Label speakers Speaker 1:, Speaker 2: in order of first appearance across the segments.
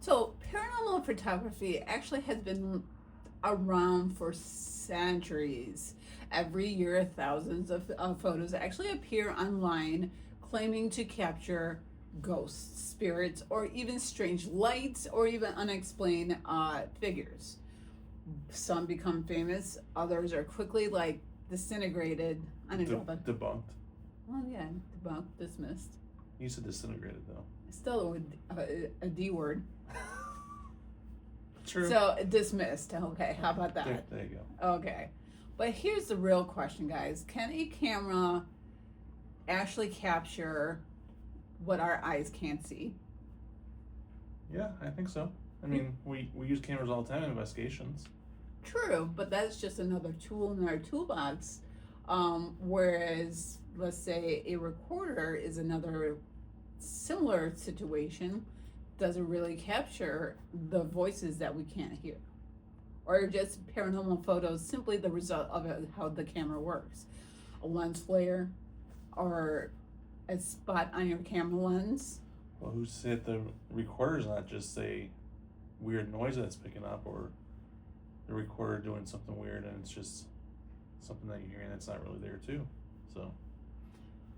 Speaker 1: So, paranormal photography actually has been around for centuries. Every year, thousands of photos actually appear online claiming to capture ghosts, spirits, or even strange lights, or even unexplained figures. Some become famous, others are quickly like disintegrated. I don't know, but
Speaker 2: Debunked.
Speaker 1: well, yeah, debunked, dismissed.
Speaker 2: You said disintegrated though.
Speaker 1: Still a D word.
Speaker 2: True.
Speaker 1: So dismissed. Okay, how about that?
Speaker 2: There you go.
Speaker 1: Okay, but here's the real question, guys: can a camera actually capture what our eyes can't see?
Speaker 2: Yeah, I think so. I mean, we use cameras all the time in investigations.
Speaker 1: True, but that's just another tool in our toolbox. Whereas, let's say a recorder is another similar situation. Doesn't really capture the voices that we can't hear, or just paranormal photos, simply the result of how the camera works. A lens flare, or a spot on your camera lens.
Speaker 2: Well, who said the recorder's not just a weird noise that it's picking up, or the recorder doing something weird and it's just something that you're hearing that's not really there too. So,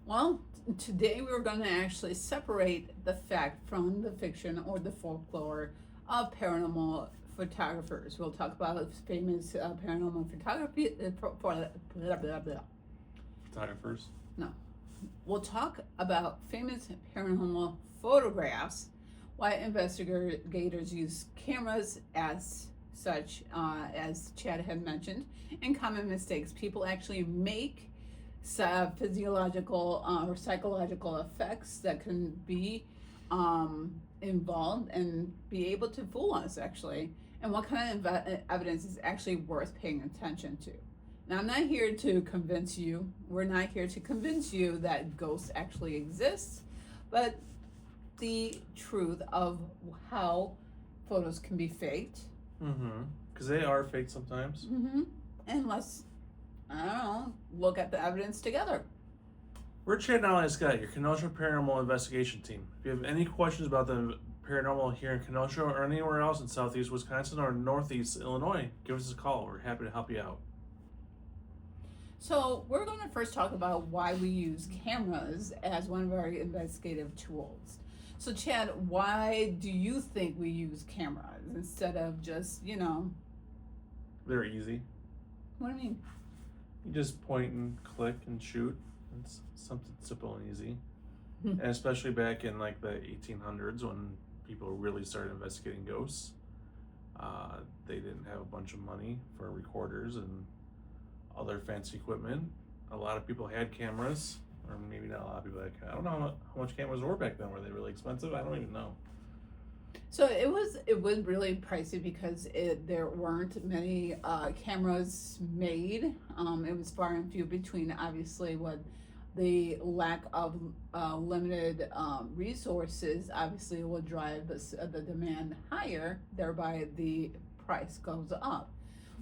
Speaker 1: Well, today we're going to actually separate the fact from the fiction or the folklore of paranormal photographers. We'll talk about famous paranormal photography.
Speaker 2: photographers.
Speaker 1: No. We'll talk about famous paranormal photographs, why investigators use cameras as such, as Chad had mentioned, and common mistakes people actually make, physiological or psychological effects that can be involved and be able to fool us, actually, and what kind of evidence is actually worth paying attention to. Now, I'm not here to convince you, we're not here to convince you that ghosts actually exist, but the truth of how photos can be faked.
Speaker 2: Mm-hmm. Because they are fake sometimes.
Speaker 1: Mm-hmm. And let's, I don't know, look at the evidence together.
Speaker 2: We're Chad and Ally Scott, your Kenosha Paranormal Investigation Team. If you have any questions about the paranormal here in Kenosha or anywhere else in southeast Wisconsin or northeast Illinois, give us a call. We're happy to help you out.
Speaker 1: So we're going to first talk about why we use cameras as one of our investigative tools. So Chad, why do you think we use cameras instead of just,
Speaker 2: They're easy.
Speaker 1: What do you mean?
Speaker 2: You just point and click and shoot. It's something simple and easy. And especially back in like the 1800s when people really started investigating ghosts, they didn't have a bunch of money for recorders and other fancy equipment. A lot of people had cameras, or maybe not a lot of people had. I don't know how much cameras were back then. Were they really expensive? I don't even know.
Speaker 1: So it was really pricey because there weren't many cameras made. It was far and few between. Obviously, what the lack of limited resources obviously will drive the demand higher. Thereby, the price goes up.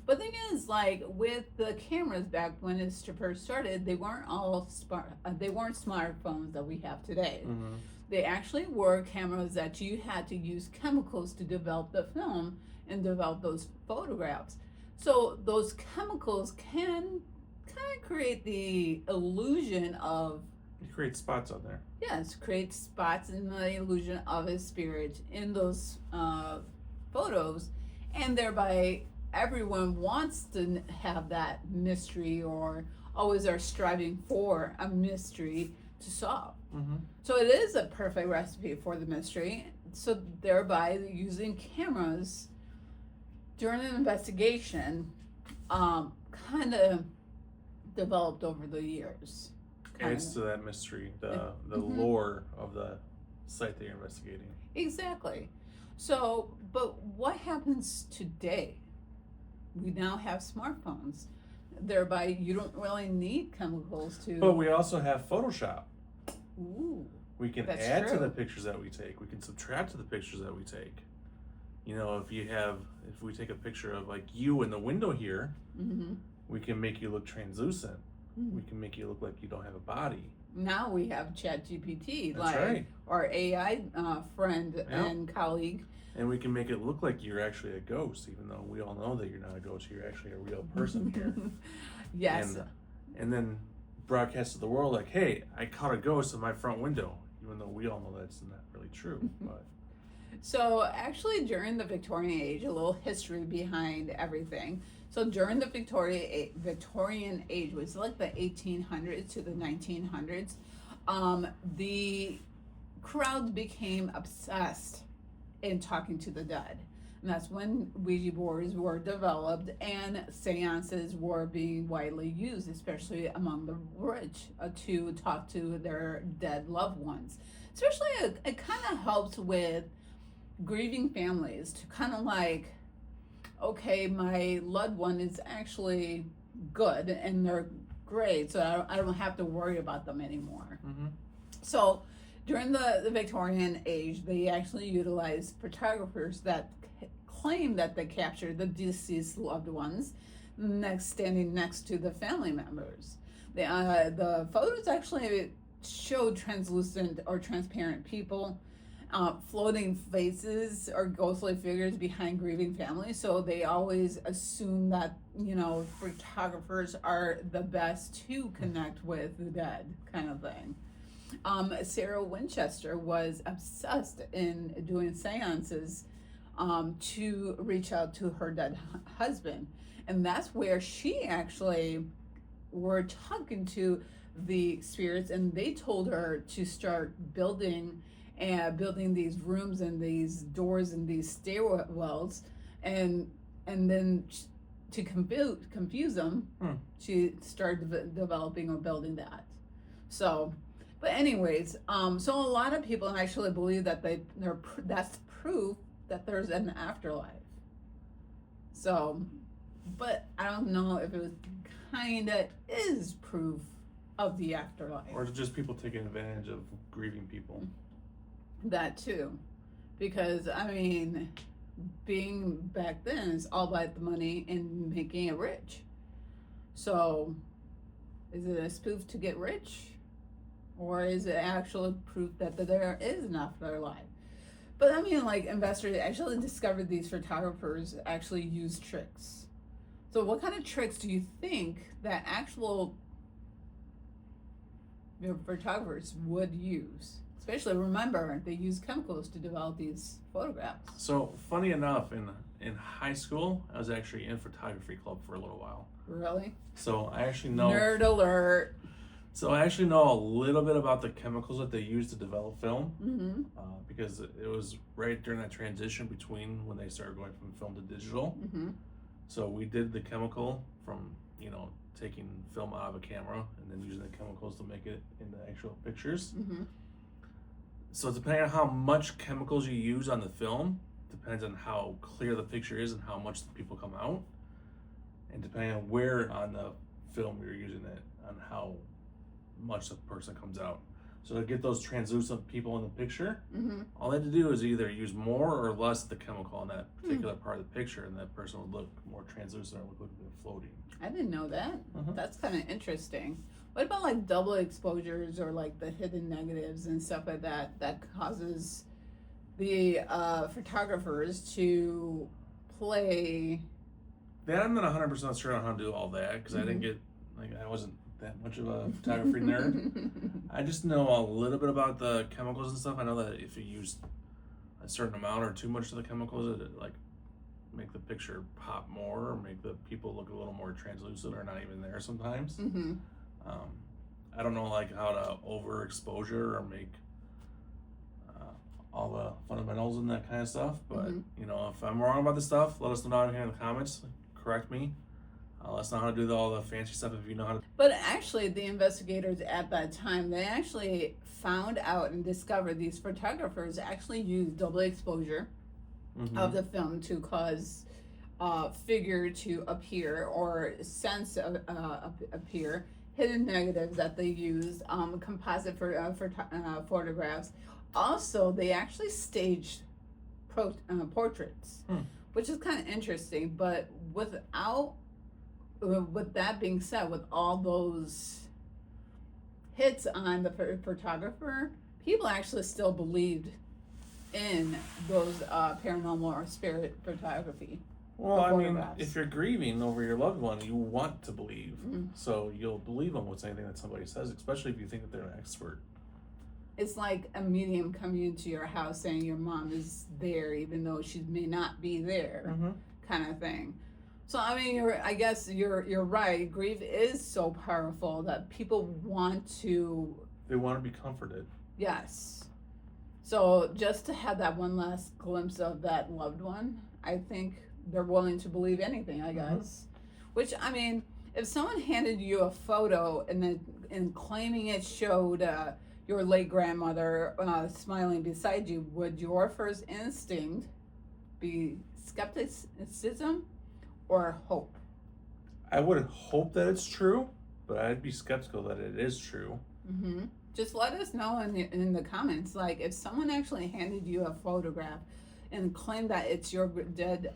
Speaker 1: But the thing is, like with the cameras back when it first started, they weren't all smart. They weren't smartphones that we have today.
Speaker 2: Mm-hmm.
Speaker 1: They actually were cameras that you had to use chemicals to develop the film and develop those photographs. So those chemicals can kind of create the illusion of,
Speaker 2: You create spots on there.
Speaker 1: yes, create spots in the illusion of a spirit in those photos, and thereby everyone wants to have that mystery, or always are striving for a mystery to solve.
Speaker 2: Mm-hmm.
Speaker 1: So it is a perfect recipe for the mystery. So thereby using cameras during an investigation kind of developed over the years.
Speaker 2: Adds to that mystery, the lore of the site that you're investigating.
Speaker 1: Exactly. So, but what happens today? We now have smartphones. Thereby, you don't really need chemicals to.
Speaker 2: But we also have Photoshop.
Speaker 1: Ooh.
Speaker 2: We can
Speaker 1: That's
Speaker 2: add to
Speaker 1: true.
Speaker 2: the pictures that we take. We can subtract to the pictures that we take. You know, if we take a picture of like you in the window here,
Speaker 1: Mm-hmm.
Speaker 2: we can make you look translucent.
Speaker 1: Mm-hmm.
Speaker 2: We can make you look like you don't have a body.
Speaker 1: Now we have ChatGPT,
Speaker 2: That's right.
Speaker 1: our AI friend
Speaker 2: Yeah.
Speaker 1: and colleague.
Speaker 2: And we can make it look like you're actually a ghost, even though we all know that you're not a ghost. You're actually a real person here.
Speaker 1: Yes.
Speaker 2: And then broadcast to the world like, hey, I caught a ghost in my front window, even though we all know that's not really true. But
Speaker 1: So actually, during the Victorian age, a little history behind everything. So during the Victorian age, which was like the 1800s to the 1900s, the crowd became obsessed in talking to the dead. And that's when Ouija boards were developed and seances were being widely used, especially among the rich, to talk to their dead loved ones. Especially, it kind of helps with grieving families to kind of like, okay, my loved one is actually good and they're great, so I don't have to worry about them anymore.
Speaker 2: mm-hmm.
Speaker 1: So during the Victorian age, they actually utilized photographers that claim that they captured the deceased loved ones standing next to the family members. The photos actually showed translucent or transparent people, floating faces or ghostly figures behind grieving families. So they always assume that, photographers are the best to connect with the dead, kind of thing. Sarah Winchester was obsessed in doing seances to reach out to her dead husband. And that's where she actually were talking to the spirits, and they told her to start building these rooms and these doors and these stairwells, and then to confuse them, she started developing or building that. So, but anyways, so a lot of people actually believe that that's proof that there's an afterlife. So, but I don't know if it was kinda is proof of the afterlife.
Speaker 2: Or just people taking advantage of grieving people.
Speaker 1: That too. Because, being back then is all about the money and making it rich. So, is it a spoof to get rich? Or is it actual proof that there is an afterlife? But investors actually discovered these photographers actually use tricks. So what kind of tricks do you think that actual photographers would use? Especially, remember, they use chemicals to develop these photographs.
Speaker 2: So, funny enough, in high school, I was actually in photography club for a little while.
Speaker 1: Really?
Speaker 2: So, I actually know...
Speaker 1: Nerd alert.
Speaker 2: So, I actually know a little bit about the chemicals that they use to develop film.
Speaker 1: Mm-hmm.
Speaker 2: Because it was right during that transition between when they started going from film to digital.
Speaker 1: Mm-hmm.
Speaker 2: So, we did the chemical from, taking film out of a camera and then using the chemicals to make it into actual pictures.
Speaker 1: Mm-hmm.
Speaker 2: So depending on how much chemicals you use on the film, depends on how clear the picture is and how much the people come out. And depending on where on the film you're using it, on how much the person comes out. So to get those translucent people in the picture,
Speaker 1: Mm-hmm.
Speaker 2: all they had to do is either use more or less of the chemical on that particular part of the picture, and that person would look more translucent or look like they're floating.
Speaker 1: I didn't know that.
Speaker 2: Uh-huh.
Speaker 1: That's kind of interesting. What about double exposures or the hidden negatives and stuff like that causes the photographers to play?
Speaker 2: That I'm not 100% sure on how to do all that, because I didn't get, I wasn't that much of a photography nerd. I just know a little bit about the chemicals and stuff. I know that if you use a certain amount or too much of the chemicals, it make the picture pop more or make the people look a little more translucent or not even there sometimes.
Speaker 1: Mm-hmm.
Speaker 2: I don't know how to overexposure or make all the fundamentals and that kind of stuff, but if I'm wrong about this stuff, let us know down here in the comments. Correct me. Let us know how to do all the fancy stuff if you know how to.
Speaker 1: But actually, the investigators at that time, they actually found out and discovered these photographers actually used double exposure of the film to cause figure to appear or sense appear. Hidden negatives that they used, composite photographs. Also, they actually staged portraits, which is kind of interesting. But with that being said, with all those hits on the photographer, people actually still believed in those paranormal or spirit photography.
Speaker 2: Well, I mean,
Speaker 1: Photographs.
Speaker 2: if you're grieving over your loved one, you want to believe.
Speaker 1: Mhm.
Speaker 2: So you'll believe almost anything that somebody says, especially if you think that they're an expert.
Speaker 1: It's like a medium coming into your house saying your mom is there, even though she may not be there,
Speaker 2: Mm-hmm.
Speaker 1: kind of thing. So I mean, I guess you're right. Grief is so powerful that people want to.
Speaker 2: They want to be comforted.
Speaker 1: Yes. So just to have that one last glimpse of that loved one, I think they're willing to believe anything, I guess. Which, I mean, if someone handed you a photo and claiming it showed your late grandmother smiling beside you, would your first instinct be skepticism or hope?
Speaker 2: I would hope that it's true, but I'd be skeptical that it is true.
Speaker 1: Mm-hmm. Just let us know in the comments, like if someone actually handed you a photograph and claimed that it's your dead,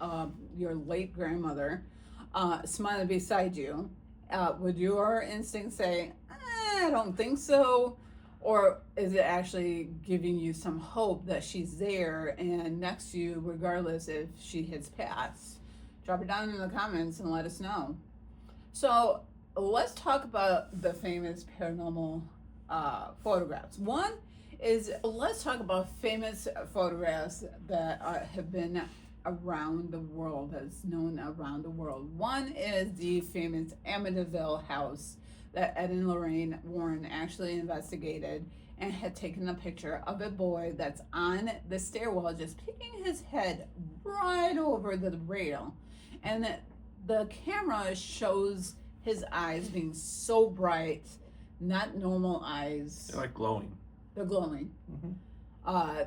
Speaker 1: your late grandmother smiling beside you, would your instinct say, I don't think so? Or is it actually giving you some hope that she's there and next to you, regardless if she has passed? Drop it down in the comments and let us know. So let's talk about the famous paranormal photographs. One is, let's talk about famous photographs that have been around the world, that's known around the world. One is the famous Amityville house that Ed and Lorraine Warren actually investigated and had taken a picture of a boy that's on the stairwell just peeking his head right over the rail. And the camera shows his eyes being so bright, not normal eyes.
Speaker 2: They're like glowing.
Speaker 1: They're glowing.
Speaker 2: Mm-hmm.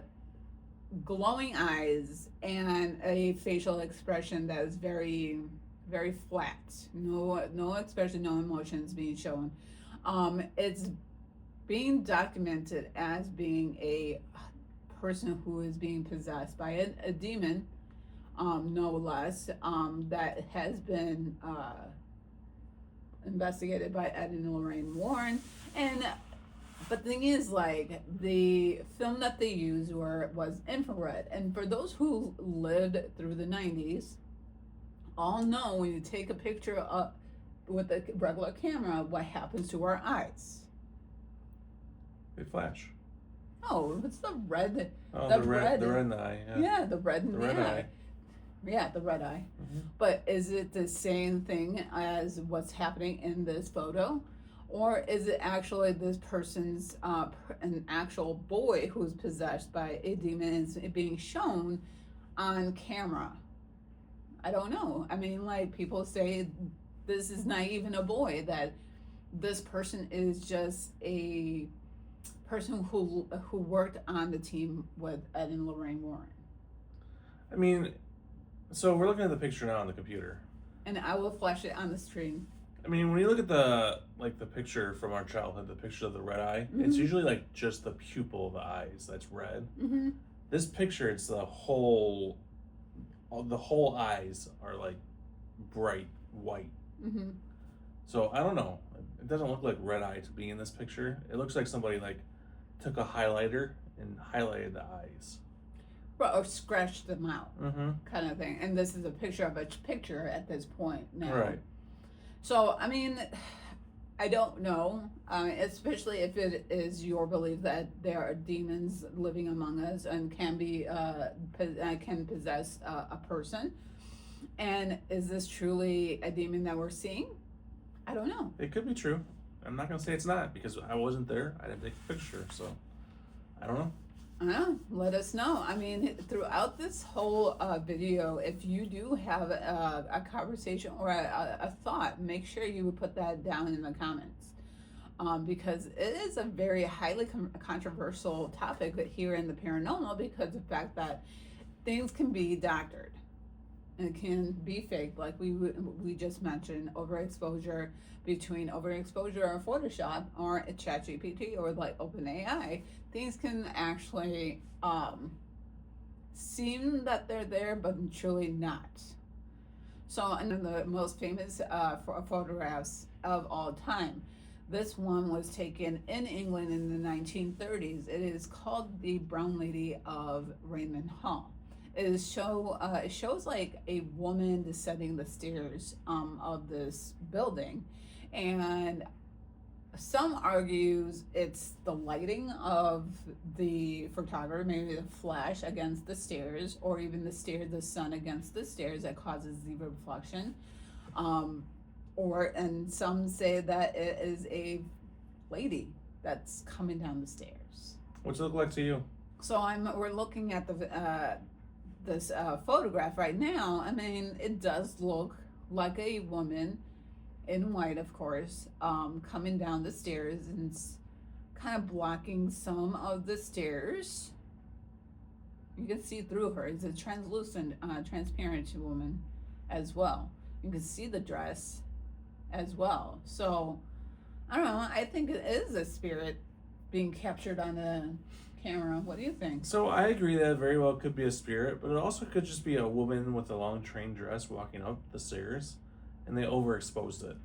Speaker 1: Glowing eyes and a facial expression that is very, very flat. No expression, no emotions being shown. It's being documented as being a person who is being possessed by a demon, no less, that has been investigated by Ed and Lorraine Warren. But the thing is, like, the film that they used was infrared. And for those who lived through the 90s, all know when you take a picture with a regular camera, what happens to our eyes.
Speaker 2: They flash.
Speaker 1: Oh, it's the red.
Speaker 2: Oh,
Speaker 1: the
Speaker 2: the red in the eye.
Speaker 1: Yeah, the red in
Speaker 2: the
Speaker 1: the
Speaker 2: red eye.
Speaker 1: Yeah, the red eye.
Speaker 2: Mm-hmm.
Speaker 1: But is it the same thing as what's happening in this photo? Or is it actually this person's, an actual boy who's possessed by a demon and is being shown on camera? I don't know. I mean, like, people say this is not even a boy, that this person is just a person who worked on the team with Ed and Lorraine Warren.
Speaker 2: I mean, so we're looking at the picture now on the computer.
Speaker 1: And I will flash it on the screen.
Speaker 2: I mean, when you look at the picture from our childhood, the picture of the red eye, it's usually like just the pupil of the eyes that's red.
Speaker 1: Mm-hmm.
Speaker 2: This picture, it's the whole eyes are like bright white.
Speaker 1: Mm-hmm.
Speaker 2: So I don't know. It doesn't look like red eye to be in this picture. It looks like somebody like took a highlighter and highlighted the eyes.
Speaker 1: Or scratched them out,
Speaker 2: Mm-hmm.
Speaker 1: kind of thing. And this is a picture of a picture at this point now.
Speaker 2: Right.
Speaker 1: So, I mean, I don't know, especially if it is your belief that there are demons living among us and can possess a person. And is this truly a demon that we're seeing? I don't know.
Speaker 2: It could be true. I'm not gonna say it's not because I wasn't there. I didn't take a picture, so I don't know.
Speaker 1: Let us know. I mean, throughout this whole video, if you do have a conversation or a thought, make sure you put that down in the comments, because it is a very highly controversial topic here in the paranormal, because of the fact that things can be doctored. It can be fake, like we just mentioned, overexposure, between overexposure or Photoshop or ChatGPT or like OpenAI. Things can actually seem that they're there, but truly not. So, one of the most famous photographs of all time, This one was taken in England in the 1930s. It is called the Brown Lady of Raynham Hall. It shows like a woman descending the stairs of this building, and some argues it's the lighting of the photographer, maybe the flash against the stairs, or even the sun against the stairs that causes the reflection. And some say that it is a lady that's coming down the stairs.
Speaker 2: What's it look like to you?
Speaker 1: So we're looking at this photograph right now. I mean, it does look like a woman in white, of course, coming down the stairs, and it's kind of blocking some of the stairs. You can see through her. It's a translucent, transparent woman as well. You can see the dress as well. So, I don't know. I think it is a spirit being captured on a camera. What do you think?
Speaker 2: So I agree that it very well could be a spirit, but it also could just be a woman with a long train dress walking up the stairs, and they overexposed it.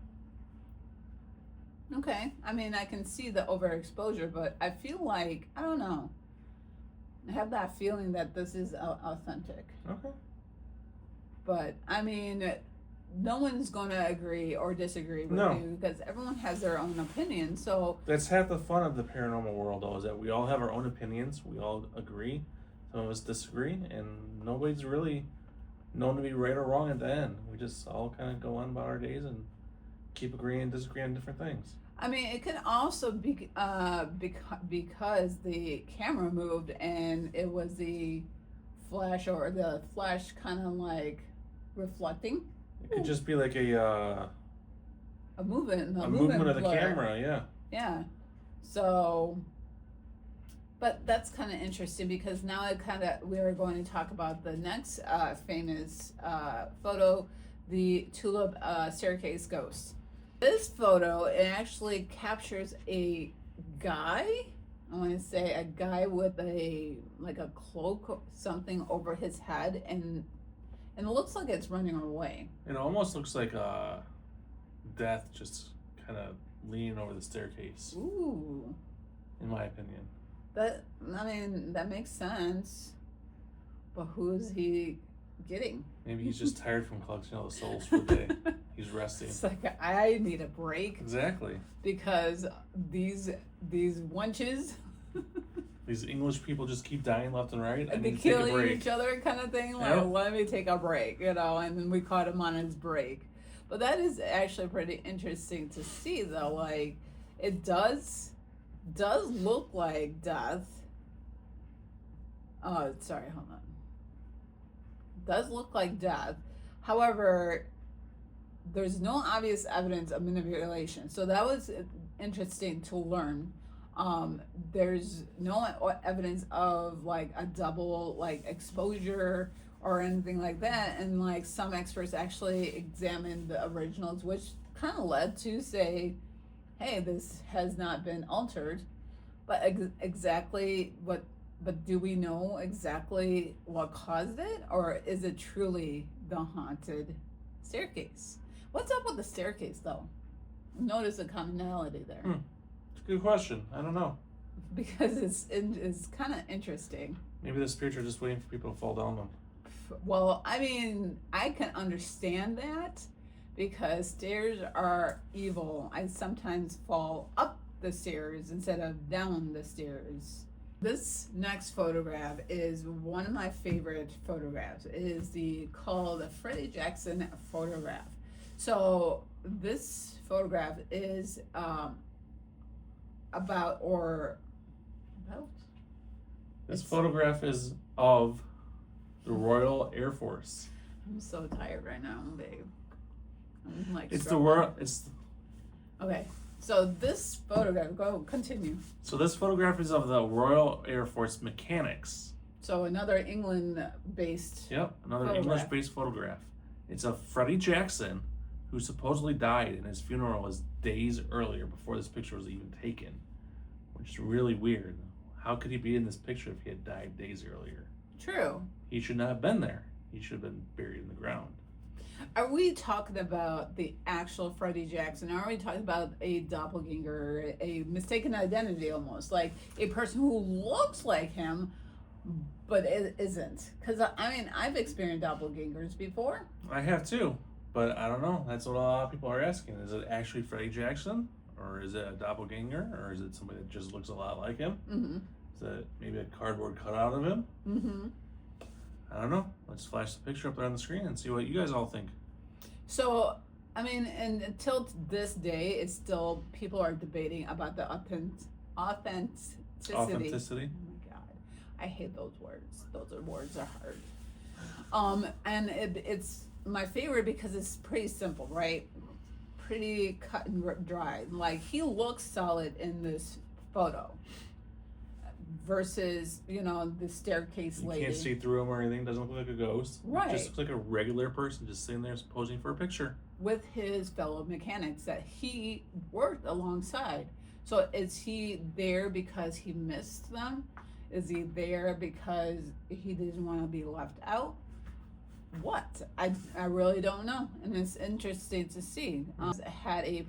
Speaker 1: Okay. I mean, I can see the overexposure, but I feel like, I don't know. I have that feeling that this is authentic.
Speaker 2: Okay.
Speaker 1: But, I mean, no one's going to agree or disagree with you, because everyone has their own opinion. So
Speaker 2: that's half the fun of the paranormal world, though, is that we all have our own opinions. We all agree. Some of us disagree, and nobody's really known to be right or wrong at the end. We just all kind of go on about our days and keep agreeing and disagreeing on different things.
Speaker 1: I mean, it could also be because the camera moved and it was the flash kind of like reflecting.
Speaker 2: It could just be like a movement of the camera, yeah.
Speaker 1: Yeah. So, but that's kind of interesting, because now we're going to talk about the next famous photo, the Tulip staircase ghost. This photo, it actually captures a guy. I want to say a guy with a cloak or something over his head, and it looks like it's running away.
Speaker 2: It almost looks like death just kind of leaning over the staircase.
Speaker 1: Ooh.
Speaker 2: In my opinion.
Speaker 1: That makes sense. But who is he getting?
Speaker 2: Maybe he's just tired from collecting all the souls for the day. He's resting.
Speaker 1: It's like, I need a break.
Speaker 2: Exactly.
Speaker 1: Because these wenches.
Speaker 2: These English people just keep dying left and right.
Speaker 1: And they killing each other kind of thing. Like,
Speaker 2: yep.
Speaker 1: Let me take a break, and then we caught him on his break. But that is actually pretty interesting to see, though. Like, it does look like death. Oh, sorry, hold on. Does look like death. However, there's no obvious evidence of manipulation. So that was interesting to learn. There's no evidence of like a double like exposure or anything like that. And like some experts actually examined the originals, which kind of led to say, hey, this has not been altered. But but do we know exactly what caused it, or is it truly the haunted staircase? What's up with the staircase, though? Notice a commonality there.
Speaker 2: It's a good question. I don't know.
Speaker 1: Because it's kind of interesting.
Speaker 2: Maybe the spirits are just waiting for people to fall down them.
Speaker 1: Well, I mean, I can understand that, because stairs are evil. I sometimes fall up the stairs instead of down the stairs. This next photograph is one of my favorite photographs. It is called the Freddy Jackson photograph. So this photograph is
Speaker 2: This photograph is of the Royal Air Force.
Speaker 1: I'm so tired right now, babe. I'm like Okay. So this photograph, continue.
Speaker 2: So this photograph is of the Royal Air Force mechanics.
Speaker 1: So another England-based
Speaker 2: Yep, another
Speaker 1: photograph.
Speaker 2: English-based photograph. It's of Freddy Jackson, who supposedly died, and his funeral was days earlier before this picture was even taken, which is really weird. How could he be in this picture if he had died days earlier?
Speaker 1: True.
Speaker 2: He should not have been there. He should have been buried in the ground.
Speaker 1: Are we talking about the actual Freddie Jackson? Are we talking about a doppelganger, a mistaken identity almost? Like a person who looks like him, but it isn't? Because, I mean, I've experienced doppelgangers before.
Speaker 2: I have too, but I don't know. That's what a lot of people are asking. Is it actually Freddie Jackson? Or is it a doppelganger? Or is it somebody that just looks a lot like him?
Speaker 1: Mm-hmm.
Speaker 2: Is it maybe a cardboard cutout of him?
Speaker 1: Mm-hmm.
Speaker 2: I don't know. Let's flash the picture up there on the screen and see what you guys all think.
Speaker 1: So, I mean, and until this day, it's still, people are debating about the authenticity.
Speaker 2: Authenticity?
Speaker 1: Oh my God. I hate those words. Those words are hard. And it's my favorite because it's pretty simple, right? Pretty cut and dry. Like, he looks solid in this photo versus, you know, the staircase lady.
Speaker 2: You can't see through him or anything. Doesn't look like a ghost.
Speaker 1: Right.
Speaker 2: It just looks like a regular person just sitting there posing for a picture.
Speaker 1: With his fellow mechanics that he worked alongside. So is he there because he missed them? Is he there because he didn't want to be left out? What? I really don't know. And it's interesting to see. It had a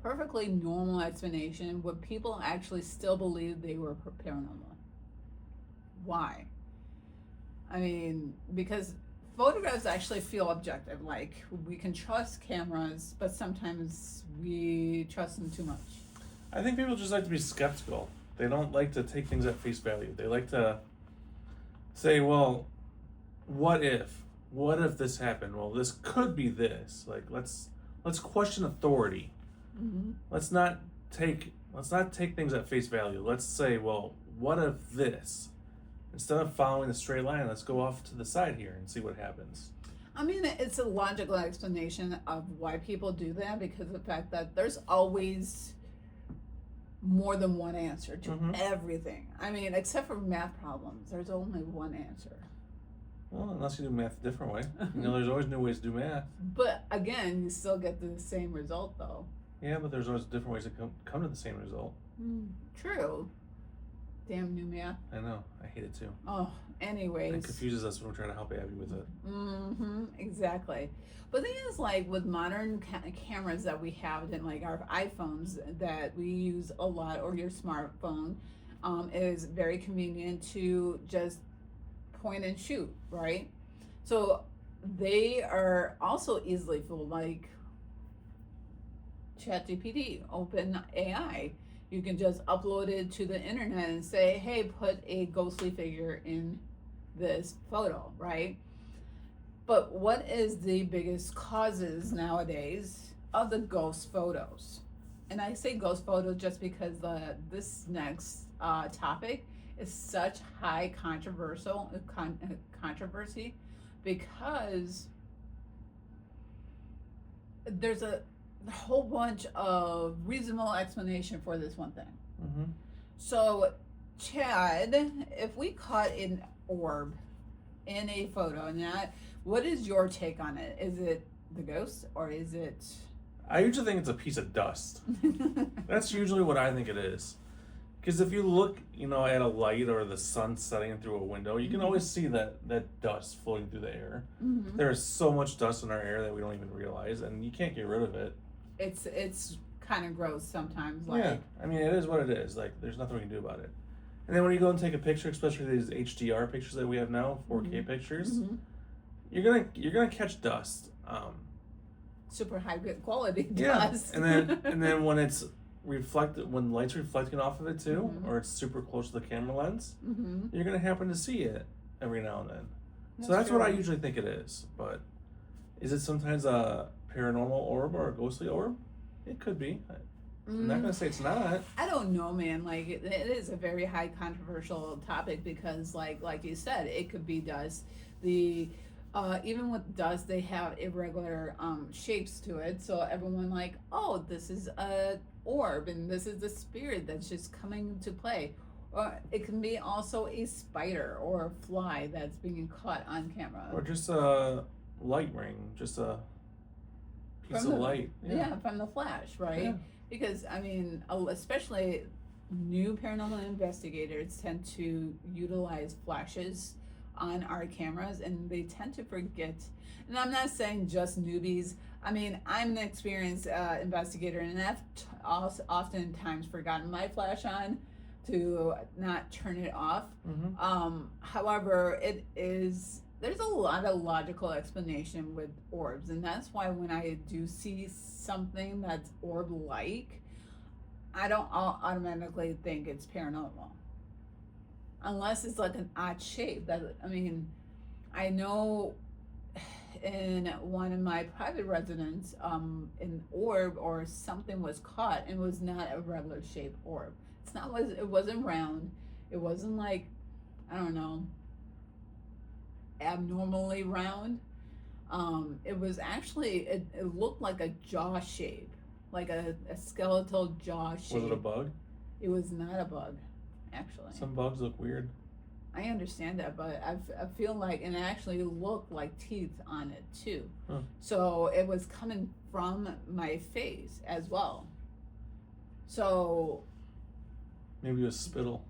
Speaker 1: perfectly normal explanation. Would people actually still believe they were paranormal? Why? I mean, because photographs actually feel objective. Like, we can trust cameras, but sometimes we trust them too much.
Speaker 2: I think people just like to be skeptical. They don't like to take things at face value. They like to say, well, what if this happened? Well, this could be this. Like, let's question authority.
Speaker 1: Mm-hmm.
Speaker 2: Let's not take things at face value. Let's say, well, what if this? Instead of following the straight line, let's go off to the side here and see what happens.
Speaker 1: I mean, it's a logical explanation of why people do that, because of the fact that there's always more than one answer to everything. I mean, except for math problems, there's only one answer.
Speaker 2: Well, unless you do math a different way. You know, there's always new ways to do math.
Speaker 1: But again, you still get the same result, though.
Speaker 2: Yeah, but there's always different ways to come to the same result.
Speaker 1: True. Damn new math.
Speaker 2: I know. I hate it too.
Speaker 1: Oh, anyways.
Speaker 2: It confuses us when we're trying to help Abby with it.
Speaker 1: Exactly. But the thing is, like, with modern cameras that we have in, like, our iPhones that we use a lot, or your smartphone, is very convenient to just point and shoot, right? So they are also easily fooled, like ChatGPT, OpenAI. You can just upload it to the internet and say, hey, put a ghostly figure in this photo, right? But what is the biggest causes nowadays of the ghost photos? And I say ghost photos just because this next topic is such high controversy, because there's a whole bunch of reasonable explanation for this one thing. So, Chad, if we caught an orb in a photo, and what is your take on it? Is it the ghost, or is it?
Speaker 2: I usually think it's a piece of dust. That's usually what I think it is. Because if you look, you know, at a light or the sun setting through a window, you can always see that dust floating through the air. There is so much dust in our air that we don't even realize, and you can't get rid of it.
Speaker 1: It's kind of gross sometimes. Like,
Speaker 2: yeah, I mean, it is what it is. Like, there's nothing we can do about it. And then when you go and take a picture, especially these HDR pictures that we have now, 4K pictures, you're gonna catch dust.
Speaker 1: Super high quality
Speaker 2: Yeah,
Speaker 1: dust.
Speaker 2: and then when it's reflected, when light's reflecting off of it too, or it's super close to the camera lens, you're gonna happen to see it every now and then. So that's what I usually think it is. But is it sometimes a paranormal orb or a ghostly orb? It could be. I'm not gonna say it's not.
Speaker 1: I don't know, man. Like, it is a very high controversial topic because, like you said, it could be dust. Even with dust, they have irregular shapes to it. So everyone like, oh, this is a orb, and this is the spirit that's just coming into play. Or it can be also a spider or a fly that's being caught on camera.
Speaker 2: Or just a light ring, just a piece of light.
Speaker 1: Yeah, from the flash, right? Yeah. Because, I mean, especially new paranormal investigators tend to utilize flashes on our cameras, and they tend to forget. And I'm not saying just newbies. I mean, I'm an experienced investigator, and I've oftentimes forgotten my flash on to not turn it off. However, there's a lot of logical explanation with orbs, and that's why when I do see something that's orb-like, I don't automatically think it's paranormal, unless it's like an odd shape. I know in one of my private residents, an orb or something was caught, and it was not a regular shaped orb. It wasn't round. It wasn't like, I don't know, abnormally round. It was actually, it looked like a jaw shape, like a skeletal jaw shape.
Speaker 2: Was it a bug?
Speaker 1: It was not a bug, actually.
Speaker 2: Some bugs look weird.
Speaker 1: I understand that, but I feel like, and it actually looked like teeth on it too. So it was coming from my face as well. So
Speaker 2: maybe it was spittle.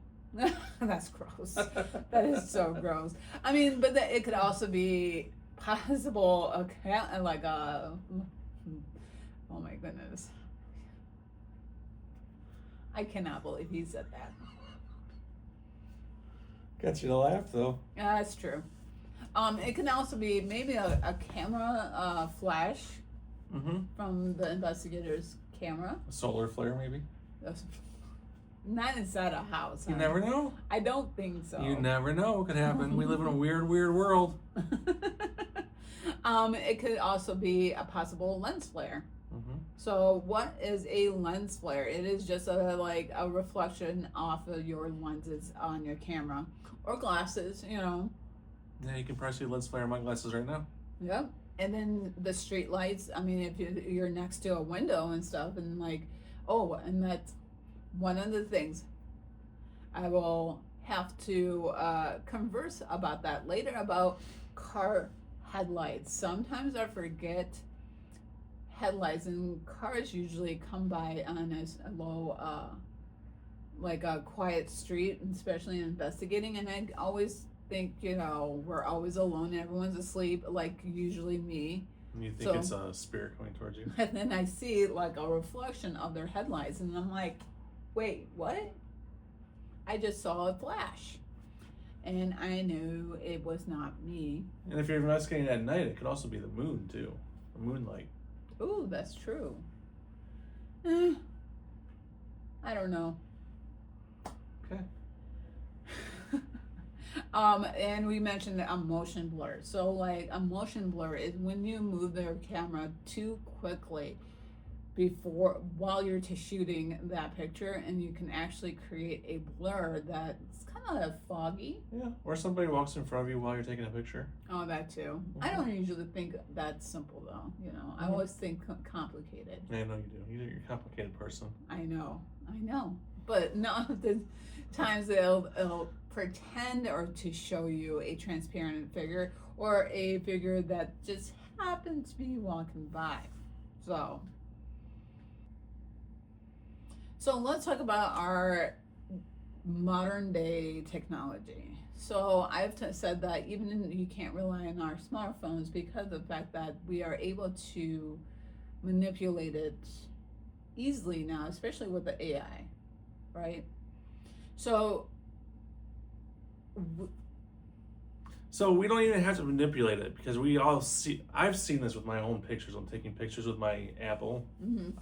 Speaker 1: That's gross. That is so gross. I mean, but it could also be possible oh my goodness. I cannot believe he said that.
Speaker 2: Got you to laugh though.
Speaker 1: Yeah, that's true. It can also be maybe a camera flash from the investigator's camera.
Speaker 2: A solar flare maybe?
Speaker 1: Not inside a house.
Speaker 2: You never know.
Speaker 1: I don't think so.
Speaker 2: You never know what could happen. We live in a weird world.
Speaker 1: It could also be a possible lens flare. So what is a lens flare? It is just a reflection off of your lenses on your camera or glasses,
Speaker 2: Yeah, you can probably see a lens flare in my glasses right now.
Speaker 1: Yep. And then the street lights. I mean, if you're next to a window and stuff, and and that's one of the things I will have to converse about that later, about car headlights. Sometimes I forget headlights, and cars usually come by on a low, like a quiet street, especially in investigating, and I always think, we're always alone, everyone's asleep, like usually me.
Speaker 2: And you think it's a spirit coming towards you.
Speaker 1: And then I see like a reflection of their headlights, and I'm like, wait, what? I just saw a flash. And I knew it was not me.
Speaker 2: And if you're investigating at night, it could also be the moon too. The moonlight.
Speaker 1: Ooh, that's true. I don't know.
Speaker 2: Okay.
Speaker 1: And we mentioned a motion blur. So like a motion blur is when you move their camera too quickly while you're shooting that picture, and you can actually create a blur that's kind of foggy.
Speaker 2: Yeah, or somebody walks in front of you while you're taking a picture.
Speaker 1: Oh, that too. I don't usually think that's simple though. I always think complicated.
Speaker 2: Yeah, I know you do. You're a complicated person.
Speaker 1: I know. But no, the times they'll pretend or to show you a transparent figure or a figure that just happened to be walking by. So let's talk about our modern day technology. So I've said that you can't rely on our smartphones because of the fact that we are able to manipulate it easily now, especially with the AI, right? So
Speaker 2: we don't even have to manipulate it, because I've seen this with my own pictures. I'm taking pictures with my Apple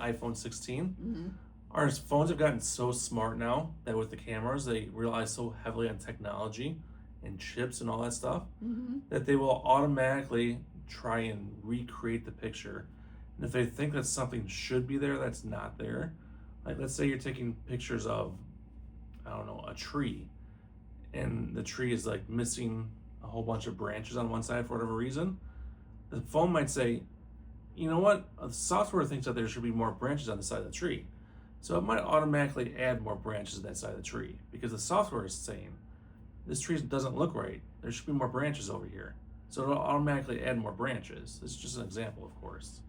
Speaker 2: iPhone 16. Our phones have gotten so smart now that with the cameras, they rely so heavily on technology and chips and all that stuff that they will automatically try and recreate the picture. And if they think that something should be there that's not there, like let's say you're taking pictures of, I don't know, a tree, and the tree is like missing a whole bunch of branches on one side for whatever reason, the phone might say, you know what, the software thinks that there should be more branches on the side of the tree. So it might automatically add more branches to that side of the tree, because the software is saying, this tree doesn't look right. There should be more branches over here. So it'll automatically add more branches. This is just an example, of course.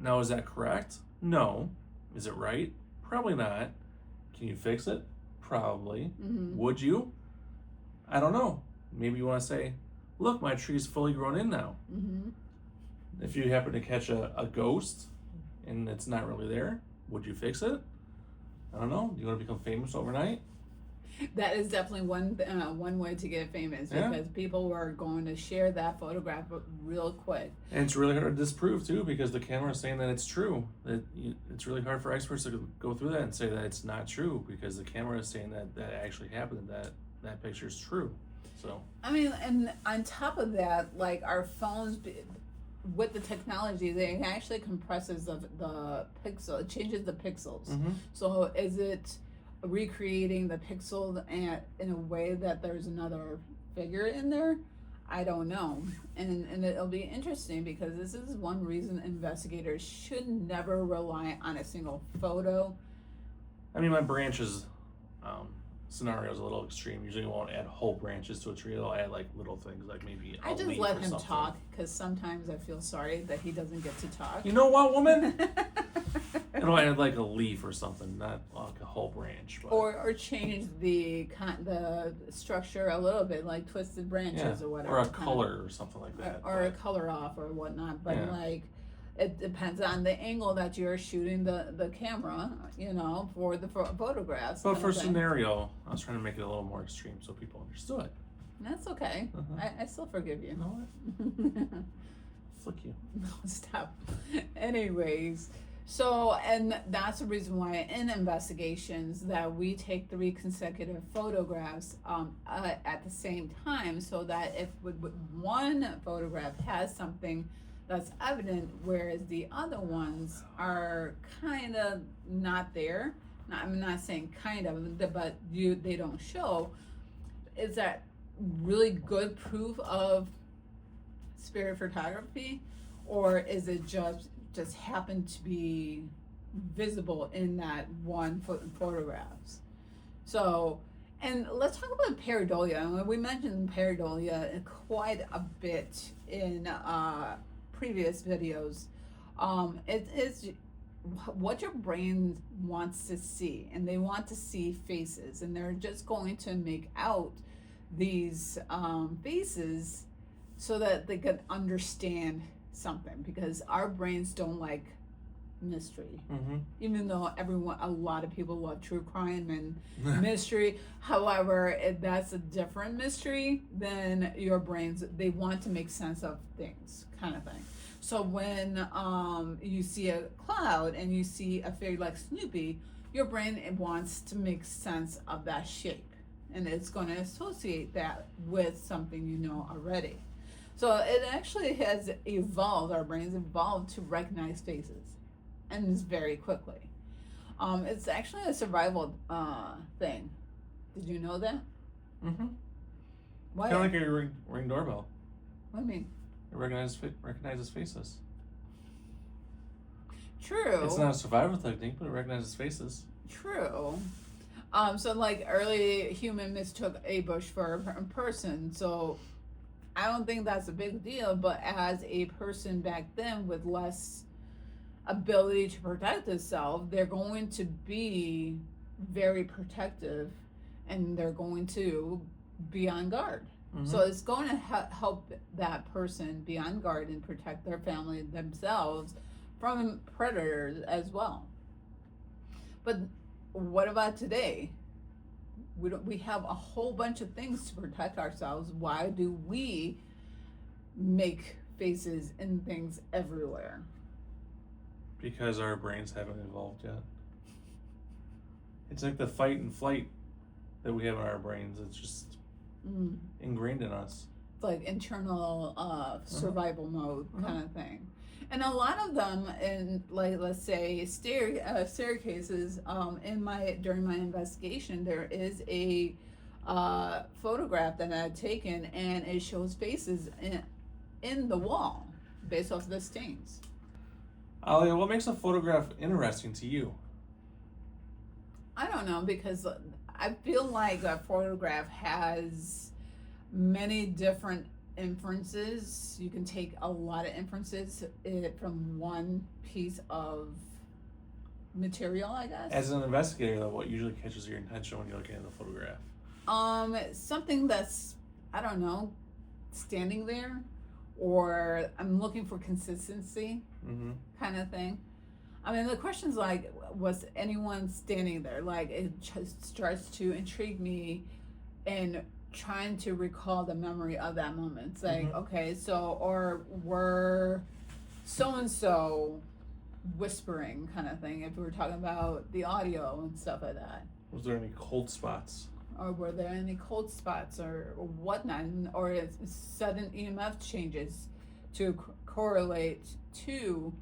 Speaker 2: Now, is that correct? No. Is it right? Probably not. Can you fix it? Probably. Would you? I don't know. maybe you want to say, look, my tree's fully grown in now.
Speaker 1: Mm-hmm.
Speaker 2: If you happen to catch a ghost and it's not really there, would you fix it? I don't know. Do you want to become famous overnight?
Speaker 1: That is definitely one way to get famous, because people were going to share that photograph real quick.
Speaker 2: And it's really hard to disprove too, because the camera is saying that it's true. It's really hard for experts to go through that and say that it's not true, because the camera is saying that actually happened, that picture is true. So
Speaker 1: I mean, and on top of that, like our phones, with the technology, they actually compresses the pixel. It changes the pixels.
Speaker 2: Mm-hmm.
Speaker 1: So is it recreating the pixel in a way that there's another figure in there? I don't know. And it'll be interesting, because this is one reason investigators should never rely on a single photo.
Speaker 2: I mean, my branches scenario is a little extreme. Usually, I won't add whole branches to a tree. I'll add like little things, like maybe a
Speaker 1: I just
Speaker 2: leaf
Speaker 1: let
Speaker 2: or
Speaker 1: him
Speaker 2: something.
Speaker 1: talk, because sometimes I feel sorry that he doesn't get to talk.
Speaker 2: You know what, woman? And I'll add like a leaf or something, not like a whole branch. But...
Speaker 1: Or change the structure a little bit, like twisted branches or whatever.
Speaker 2: Or a color or something like that.
Speaker 1: Or a color off or whatnot. But
Speaker 2: Yeah.
Speaker 1: like, it depends on the angle that you're shooting the camera, for the photographs.
Speaker 2: But for scenario, I was trying to make it a little more extreme so people understood.
Speaker 1: That's okay.
Speaker 2: Uh-huh.
Speaker 1: I still forgive you.
Speaker 2: You know what? Flick you.
Speaker 1: No, stop. Anyways, and that's the reason why in investigations that we take 3 consecutive photographs at the same time, so that if one photograph has something that's evident, whereas the other ones are kind of not there. I'm not saying kind of, but they don't show. Is that really good proof of spirit photography, or is it just happened to be visible in that one photographs? So, and let's talk about pareidolia. We mentioned pareidolia quite a bit in previous videos. It is what your brain wants to see, and they want to see faces, and they're just going to make out these faces so that they can understand something, because our brains don't like mystery.
Speaker 2: Mm-hmm.
Speaker 1: Even though a lot of people love true crime and mystery. However, that's a different mystery than your brains. They want to make sense of things, kind of thing. So when you see a cloud and you see a fairy like Snoopy, your brain wants to make sense of that shape, and it's going to associate that with something you know already. So it actually has evolved, our brains evolved to recognize faces, and it's very quickly. It's actually a survival thing. Did you know that?
Speaker 2: Mm-hmm.
Speaker 1: Why?
Speaker 2: Kind of like a ring doorbell.
Speaker 1: What do you mean?
Speaker 2: It recognizes faces.
Speaker 1: True.
Speaker 2: It's not a survival technique, but it recognizes faces.
Speaker 1: True. So like early human mistook a bush for a person. So I don't think that's a big deal, but as a person back then with less ability to protect themselves, they're going to be very protective, and they're going to be on guard. Mm-hmm. So it's going to help that person be on guard and protect their family, themselves, from predators as well. But what about today? We have a whole bunch of things to protect ourselves. Why do we make faces and things everywhere?
Speaker 2: Because our brains haven't evolved yet. It's like the fight and flight that we have in our brains. It's just ingrained in us.
Speaker 1: It's like internal survival mode kind of thing. And a lot of them, in like let's say staircases, during my investigation, there is a photograph that I had taken, and it shows faces in the wall based off the stains.
Speaker 2: Alia, what makes a photograph interesting to you?
Speaker 1: I don't know, because I feel like a photograph has many different inferences. You can take a lot of inferences from one piece of material, I guess.
Speaker 2: As an investigator, though, what usually catches your attention when you're looking at the photograph?
Speaker 1: Something that's I don't know, standing there, or I'm looking for consistency, kind of thing. I mean, the question's like, was anyone standing there? Like, it just starts to intrigue me and trying to recall the memory of that moment. It's like, okay, so, or were so and so whispering, kind of thing, if we were talking about the audio and stuff like that.
Speaker 2: Was there any cold spots?
Speaker 1: Or were there any cold spots or whatnot, or sudden EMF changes to correlate to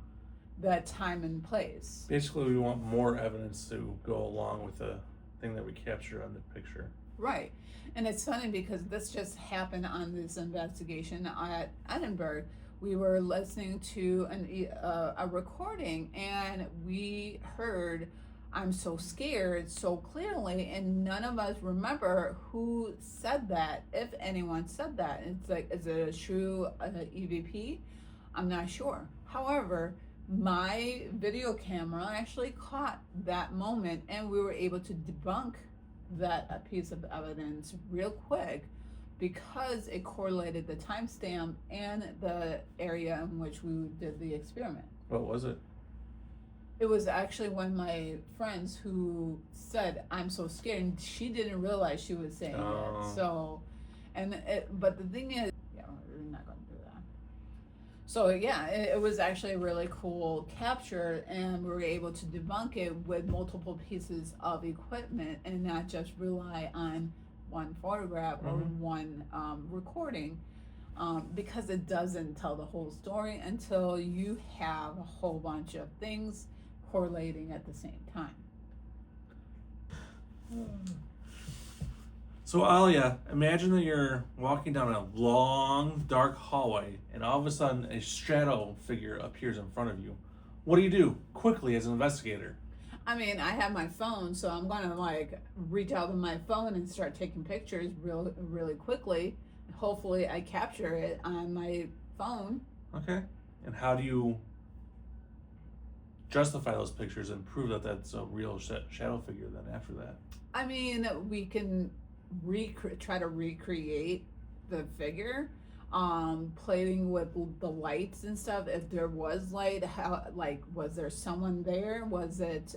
Speaker 1: that time and place?
Speaker 2: Basically, we want more evidence to go along with the thing that we captured on the picture.
Speaker 1: Right. And it's funny because this just happened on this investigation at Edinburgh. We were listening to a recording, and we heard "I'm so scared" so clearly, and none of us remember who said that, if anyone said that. It's like, is it a true EVP? I'm not sure. However, my video camera actually caught that moment, and we were able to debunk that piece of evidence real quick because it correlated the timestamp and the area in which we did the experiment.
Speaker 2: What was it?
Speaker 1: It was actually one of my friends who said, "I'm so scared," and she didn't realize she was saying it. So, but the thing is, yeah, we're not going to do that. So yeah, it was actually a really cool capture, and we were able to debunk it with multiple pieces of equipment and not just rely on one photograph or one recording, because it doesn't tell the whole story until you have a whole bunch of things correlating at the same time.
Speaker 2: So Alia, imagine that you're walking down a long, dark hallway, and all of a sudden a shadow figure appears in front of you. What do you do quickly as an investigator?
Speaker 1: I mean, I have my phone, so I'm gonna like reach out with my phone and start taking pictures really quickly. Hopefully I capture it on my phone.
Speaker 2: Okay. And how do you justify those pictures and prove that that's a real shadow figure then after that?
Speaker 1: I mean, we can try to recreate the figure, playing with the lights and stuff. If there was light, how, like, was there someone there? Was it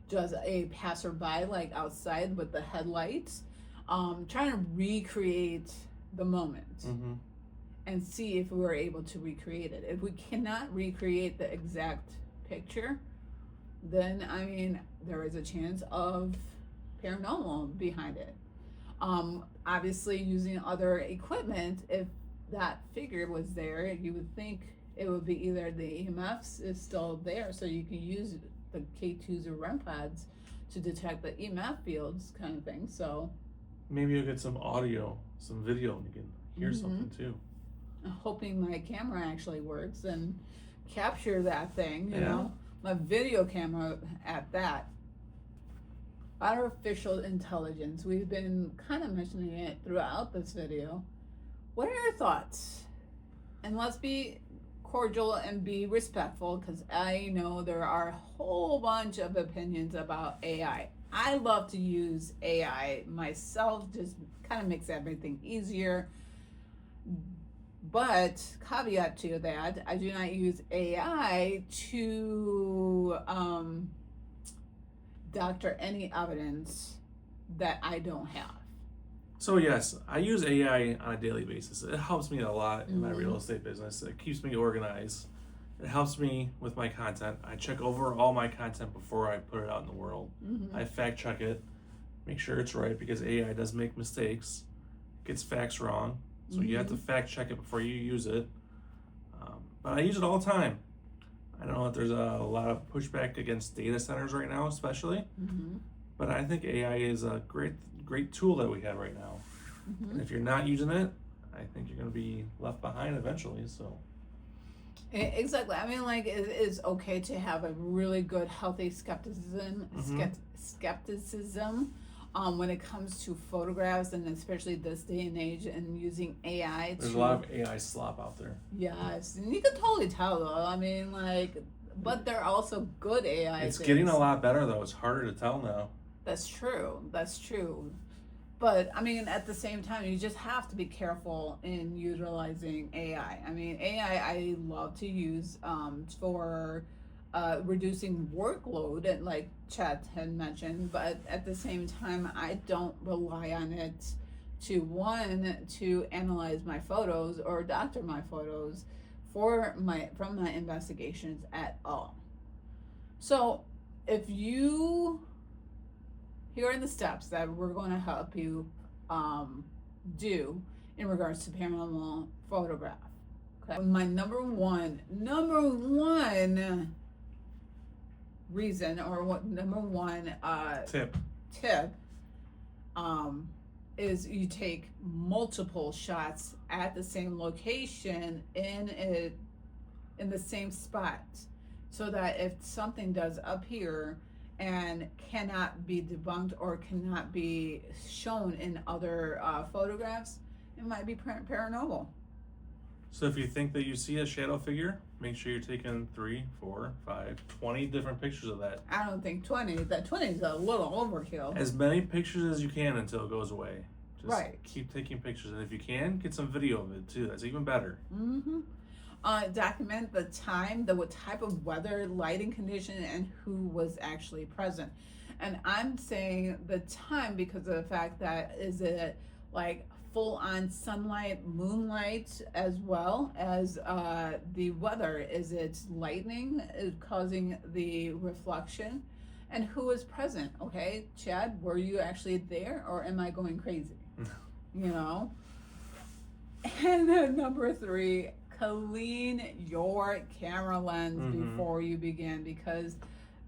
Speaker 1: just a passerby, like outside with the headlights? Trying to recreate the moment and see if we were able to recreate it. If we cannot recreate the exact picture, then I mean, there is a chance of paranormal behind it. Obviously, using other equipment, if that figure was there, you would think it would be either the EMFs is still there, so you can use the K2s or REM pods to detect the EMF fields, kind of thing. So
Speaker 2: maybe you'll get some audio, some video, and you can hear something too.
Speaker 1: Hoping my camera actually works and capture that thing, you know, my video camera at that. Artificial intelligence, we've been kind of mentioning it throughout this video. What are your thoughts? And let's be cordial and be respectful, because I know there are a whole bunch of opinions about AI. I love to use AI myself, just kind of makes everything easier. But caveat to that, I do not use AI to doctor any evidence that I don't have.
Speaker 2: So yes, I use AI on a daily basis. It helps me a lot in my real estate business. It keeps me organized. It helps me with my content. I check over all my content before I put it out in the world. I fact check it, make sure it's right, because AI does make mistakes, gets facts wrong. So you have to fact check it before you use it. But I use it all the time. I know that there's a lot of pushback against data centers right now, especially. But I think AI is a great tool that we have right now. And if you're not using it, I think you're going to be left behind eventually. So
Speaker 1: exactly. I mean, like, it is okay to have a really good, healthy skepticism when it comes to photographs, and especially this day and age, and using AI.
Speaker 2: There's a lot of AI slop out there.
Speaker 1: Yes, and you can totally tell though. I mean, like, but they're also good AI.
Speaker 2: It's getting a lot better though. It's harder to tell now.
Speaker 1: That's true. But I mean, at the same time, you just have to be careful in utilizing AI. I mean, AI I love to use for reducing workload, and like Chad had mentioned. But at the same time, I don't rely on it to analyze my photos or doctor my photos from my investigations at all. So if you here are the steps that we're going to help you do in regards to paranormal photograph. Okay. My number one reason, or what number one
Speaker 2: Tip.
Speaker 1: Is you take multiple shots at the same location in the same spot, so that if something does appear and cannot be debunked or cannot be shown in other photographs, it might be paranormal.
Speaker 2: So if you think that you see a shadow figure, make sure you're taking 3, 4, 5, 20 different pictures of that.
Speaker 1: I don't think 20. That 20 is a little overkill.
Speaker 2: As many pictures as you can until it goes away. Just
Speaker 1: right.
Speaker 2: Keep taking pictures, and if you can, get some video of it too. That's even better.
Speaker 1: Mm-hmm. Document the time, what type of weather, lighting condition, and who was actually present. And I'm saying the time because of the fact that is it like full on sunlight, moonlight, as well as the weather. Is it lightning is causing the reflection? And who is present? Okay, Chad, were you actually there, or am I going crazy? You know? And then number 3, clean your camera lens before you begin, because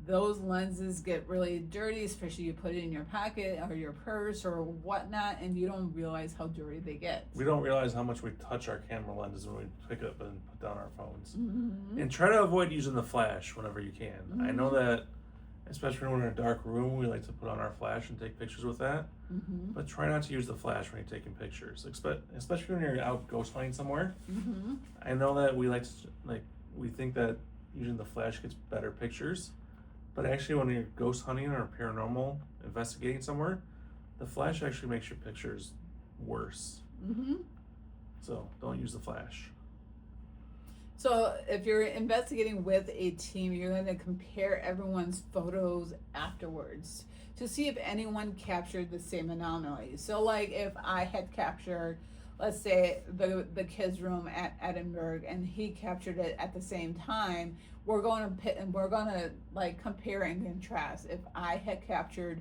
Speaker 1: those lenses get really dirty, especially you put it in your pocket or your purse or whatnot, and you don't realize how dirty they get.
Speaker 2: We don't realize how much we touch our camera lenses when we pick up and put down our phones. And try to avoid using the flash whenever you can. I know that, especially when we're in a dark room, we like to put on our flash and take pictures with that. But try not to use the flash when you're taking pictures, especially when you're out ghost hunting somewhere. I know that we we think that using the flash gets better pictures, but actually when you're ghost hunting or paranormal investigating somewhere, the flash actually makes your pictures worse. So don't use the flash.
Speaker 1: So if you're investigating with a team, you're going to compare everyone's photos afterwards to see if anyone captured the same anomaly. So like if I had captured, let's say, the kids' room at Edinburgh, and he captured it at the same time, we're going to like compare and contrast. If I had captured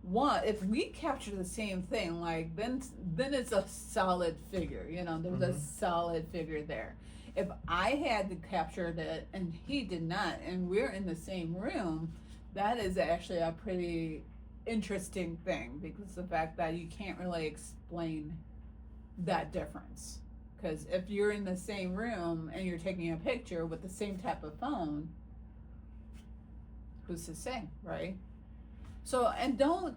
Speaker 1: if we capture the same thing, like then it's a solid figure. You know, there's a solid figure there. If I had captured it and he did not, and we're in the same room, that is actually a pretty interesting thing, because the fact that you can't really explain that difference. Because if you're in the same room and you're taking a picture with the same type of phone, who's to say, right? So, and don't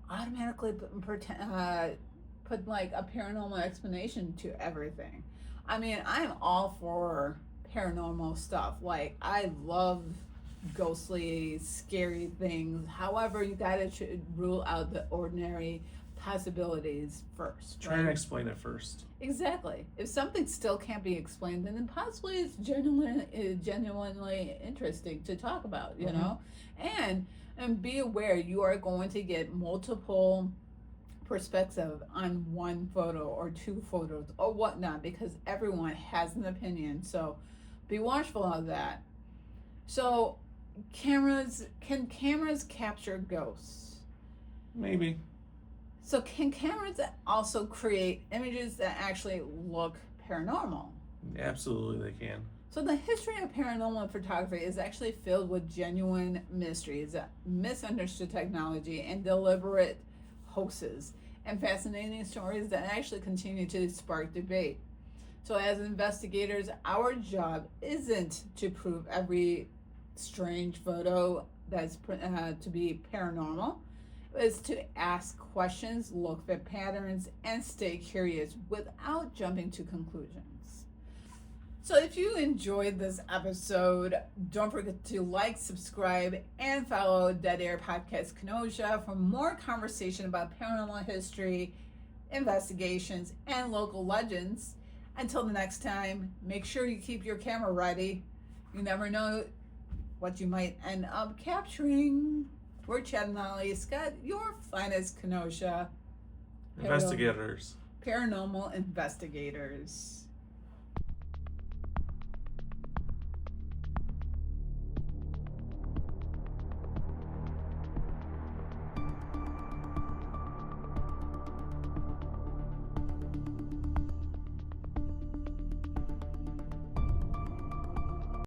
Speaker 1: automatically put like a paranormal explanation to everything. I mean, I'm all for paranormal stuff. Like, I love ghostly, scary things. However, you gotta rule out the ordinary possibilities first.
Speaker 2: Try and explain it first.
Speaker 1: Exactly. If something still can't be explained, then possibly it's genuinely interesting to talk about, you know? And be aware you are going to get multiple perspective on one photo or 2 photos or whatnot, because everyone has an opinion. So be watchful of that. So can cameras capture ghosts?
Speaker 2: Maybe.
Speaker 1: So can cameras also create images that actually look paranormal?
Speaker 2: Absolutely they can.
Speaker 1: So the history of paranormal photography is actually filled with genuine mysteries, misunderstood technology, and deliberate hoaxes, and fascinating stories that actually continue to spark debate. So as investigators, our job isn't to prove every strange photo that's to be paranormal. It's to ask questions, look for patterns, and stay curious without jumping to conclusions. So if you enjoyed this episode, don't forget to like, subscribe, and follow Dead Air Podcast Kenosha for more conversation about paranormal history, investigations, and local legends. Until the next time, make sure you keep your camera ready. You never know what you might end up capturing. We're Chad and Ollie Scott, your finest Kenosha
Speaker 2: Investigators.
Speaker 1: paranormal investigators.